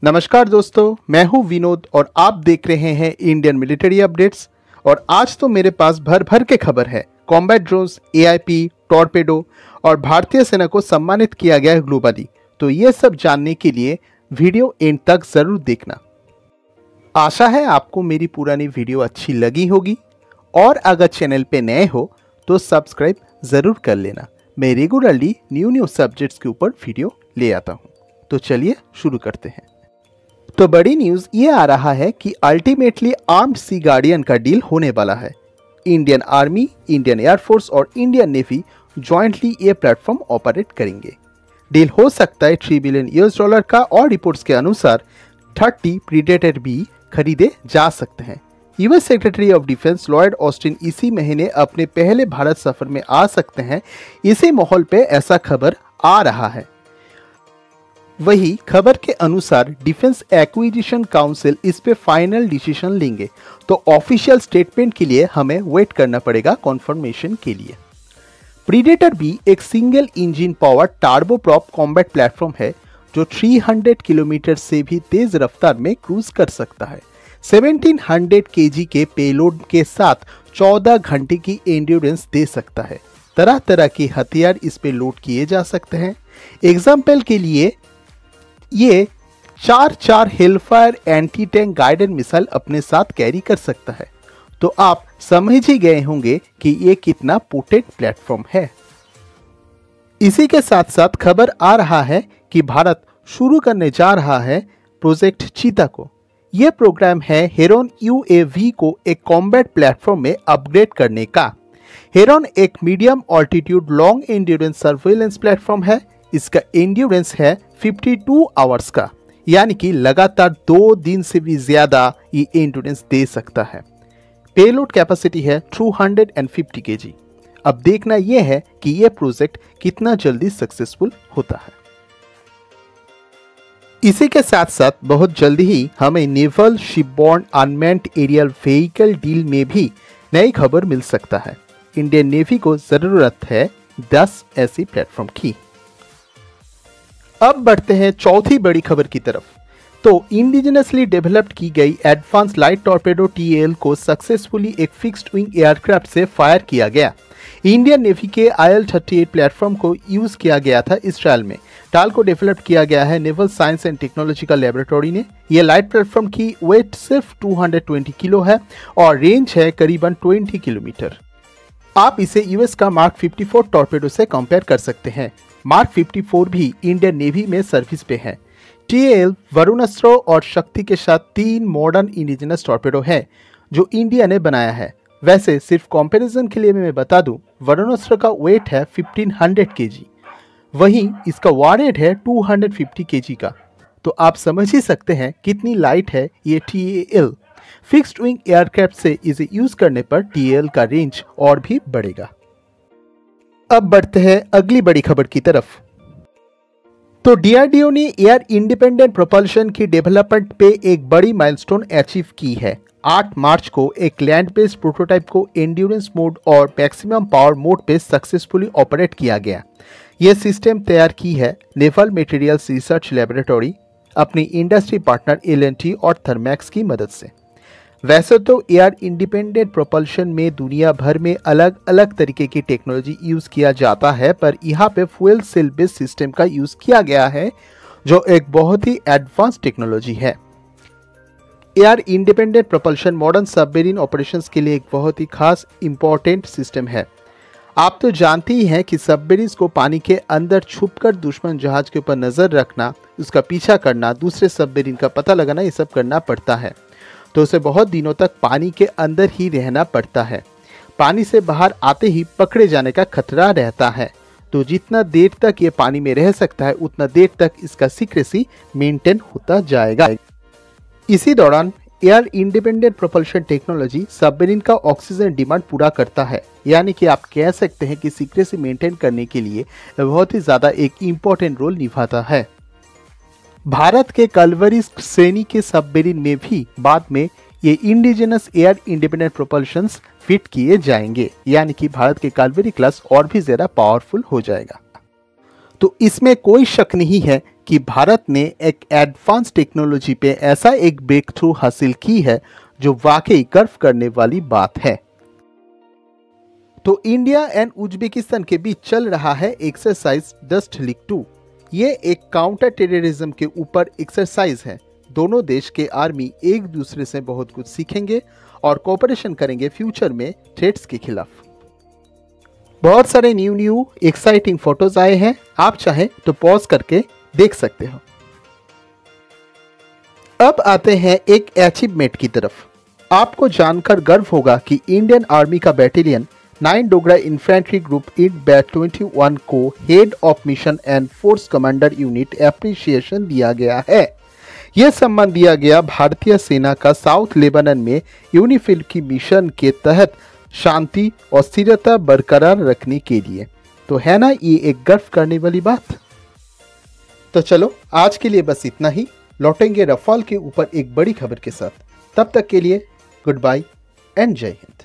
नमस्कार दोस्तों, मैं हूं विनोद और आप देख रहे हैं इंडियन मिलिट्री अपडेट्स। और आज तो मेरे पास भर भर के खबर है। कॉम्बैट ड्रोन्स, एआईपी, टॉर्पेडो और भारतीय सेना को सम्मानित किया गया है ग्लोबली। तो ये सब जानने के लिए वीडियो एंड तक जरूर देखना। आशा है आपको मेरी पुरानी वीडियो अच्छी लगी होगी और अगर चैनल पे नए हो तो सब्सक्राइब जरूर कर लेना। मैं रेगुलरली न्यू सब्जेक्ट्स के ऊपर वीडियो ले आता हूँ। तो चलिए शुरू करते हैं। तो बड़ी न्यूज ये आ रहा है कि अल्टीमेटली आर्म्ड सी गार्डियन का डील होने वाला है। इंडियन आर्मी, इंडियन एयरफोर्स और इंडियन नेवी जॉइंटली ये प्लेटफॉर्म ऑपरेट करेंगे। डील हो सकता है $3 बिलियन का और रिपोर्ट्स के अनुसार 30 प्रीडेटर भी खरीदे जा सकते हैं। US secretary of defence Lloyd Austin इसी महीने अपने पहले भारत सफर में आ सकते हैं। इसी माहौल पे ऐसा खबर आ रहा है। वही खबर के अनुसार डिफेंस एक्विजिशन काउंसिल इस पे फाइनल डिसीजन लेंगे, तो ऑफिशियल स्टेटमेंट के लिए हमें वेट करना पड़ेगा कॉन्फर्मेशन के लिए। प्रीडेटर भी एक single engine power turboprop combat platform है जो 300 किलोमीटर से भी तेज रफ्तार में क्रूज कर सकता है। 1700 kg के पेलोड के साथ 14 घंटे की एंड्योरेंस दे सकता है। तरह तरह के हथियार इस पे लोड किए जा सकते हैं। एग्जाम्पल के लिए ये 4 Hellfire anti tank guided missile अपने साथ कैरी कर सकता है। तो आप समझ ही गए होंगे कि ये कितना पोटेंट प्लेटफॉर्म है। इसी के साथ साथ खबर आ रहा है कि भारत शुरू करने जा रहा है प्रोजेक्ट चीता को। यह प्रोग्राम है हेरॉन UAV को एक कॉम्बैट प्लेटफॉर्म में अपग्रेड करने का। हेरॉन एक medium altitude long endurance surveillance platform है। इसका एंड्योरेंस है 52 आवर्स का, यानी कि लगातार 2 दिन से भी ज्यादा ये एंड्योरेंस दे सकता है। पेलोड कैपेसिटी है 250 kg। अब देखना यह है कि यह प्रोजेक्ट कितना जल्दी सक्सेसफुल होता है। इसी के साथ साथ बहुत जल्दी ही हमें naval shipborne unmanned aerial vehicle deal में भी नई खबर मिल सकता है। इंडियन नेवी को जरूरत है 10 ऐसी प्लेटफॉर्म की। अब बढ़ते हैं चौथी बड़ी खबर की तरफ। तो इंडिजिनसली डेवलप्ड की गई एडवांस लाइट टॉर्पेडो TAL को सक्सेसफुली एक फिक्स्ड विंग एयरक्राफ्ट से फायर किया गया। इंडियन नेवी के IL-38 प्लेटफॉर्म को यूज किया गया था इसराइल में। टाल को डेवलप किया गया है naval science and technological laboratory ने। यह लाइट प्लेटफॉर्म की वेट सिर्फ 220 किलो है और रेंज है करीबन 20 किलोमीटर। आप इसे यूएस का मार्क 54 टॉर्पेडो से कंपेयर कर सकते हैं। मार्क 54 भी इंडियन नेवी में सर्विस पे है। TAL वरुणास्त्र और शक्ति के साथ 3 मॉडर्न इंडिजिनस टॉर्पेडो है जो इंडिया ने बनाया है। वैसे सिर्फ कंपैरिजन के लिए मैं बता दूं, वरुणास्त्र का वेट है 1500 kg, वहीं इसका वारेट है 250 kg का। तो आप समझ ही सकते हैं कितनी लाइट है ये TAL। फिक्स्ड विंग एयरक्राफ्ट से इसे यूज करने पर TAL का रेंज और भी बढ़ेगा। अब बढ़ते हैं अगली बड़ी खबर की तरफ। तो DRDO ने एयर इंडिपेंडेंट प्रोपल्शन की डेवलपमेंट पे एक बड़ी माइलस्टोन अचीव की है। 8 मार्च को एक लैंड बेस्ड प्रोटोटाइप को एंड्योरेंस मोड और मैक्सिमम पावर मोड पे सक्सेसफुली ऑपरेट किया गया। यह सिस्टम तैयार की है नेवल मटेरियल्स रिसर्च लैबोरेटरी अपनी इंडस्ट्री पार्टनर L&T और थर्मैक्स की मदद से। वैसे तो एयर इंडिपेंडेंट प्रोपल्शन में दुनिया भर में अलग अलग तरीके की टेक्नोलॉजी यूज किया जाता है, पर यहाँ पे फ्यूल सेल बेस्ड सिस्टम का यूज किया गया है जो एक बहुत ही एडवांस टेक्नोलॉजी है। Air independent propulsion modern submarine operations के लिए एक बहुत ही खास इंपॉर्टेंट सिस्टम है। आप तो जानते ही हैं कि सबमरीन्स को पानी के अंदर छुपकर दुश्मन जहाज के ऊपर नजर रखना, उसका पीछा करना, दूसरे सबमरीन का पता लगाना, ये सब करना पड़ता है। तो उसे बहुत दिनों तक पानी के अंदर ही रहना पड़ता है। पानी से बाहर आते ही पकड़े जाने का खतरा रहता है। तो जितना देर तक ये पानी में रह सकता है उतना देर तक इसका सीक्रेसी मेंटेन होता जाएगा। इसी दौरान air independent propulsion technology submarine का ऑक्सीजन डिमांड पूरा करता है, यानी कि आप कह सकते हैं कि सीक्रेसी मेंटेन करने के लिए बहुत ही ज्यादा एक इम्पोर्टेंट रोल निभाता है। भारत के कलवरी श्रेणी के सबमरीन में भी बाद में ये इंडिजिनस एयर इंडिपेंडेंट प्रोपल्शंस फिट किए जाएंगे, यानी कि भारत के कलवरी क्लास और भी ज्यादा पावरफुल हो जाएगा। तो इसमें कोई शक नहीं है कि भारत ने एक एडवांस टेक्नोलॉजी पे ऐसा एक ब्रेक थ्रू हासिल की है जो वाकई गर्व करने वाली बात है। तो इंडिया एंड उज्बेकिस्तान के बीच चल रहा है एक्सरसाइज डस्ट लीग 2। ये एक काउंटर टेररिज्म के ऊपर एक्सरसाइज है। दोनों देश के आर्मी एक दूसरे से बहुत कुछ सीखेंगे और कोऑपरेशन करेंगे फ्यूचर में थ्रेट्स के खिलाफ। बहुत सारे न्यू एक्साइटिंग फोटोज आए हैं, आप चाहें तो पॉज करके देख सकते हो। अब आते हैं एक अचीवमेंट की तरफ। आपको जानकर गर्व होगा कि इंडियन आर्मी का battalion 9 Dogra infantry group in bat 21 को head of mission and force commander unit appreciation दिया गया है। यह सम्मान दिया गया भारतीय सेना का साउथ लेबनान में यूनिफिल की मिशन के तहत शांति और स्थिरता बरकरार रखने के लिए। तो है ना ये एक गर्व करने वाली बात। तो चलो आज के लिए बस इतना ही। लौटेंगे रफाल के ऊपर एक बड़ी खबर के साथ। तब तक के लिए गुड बाय एंड जय हिंद।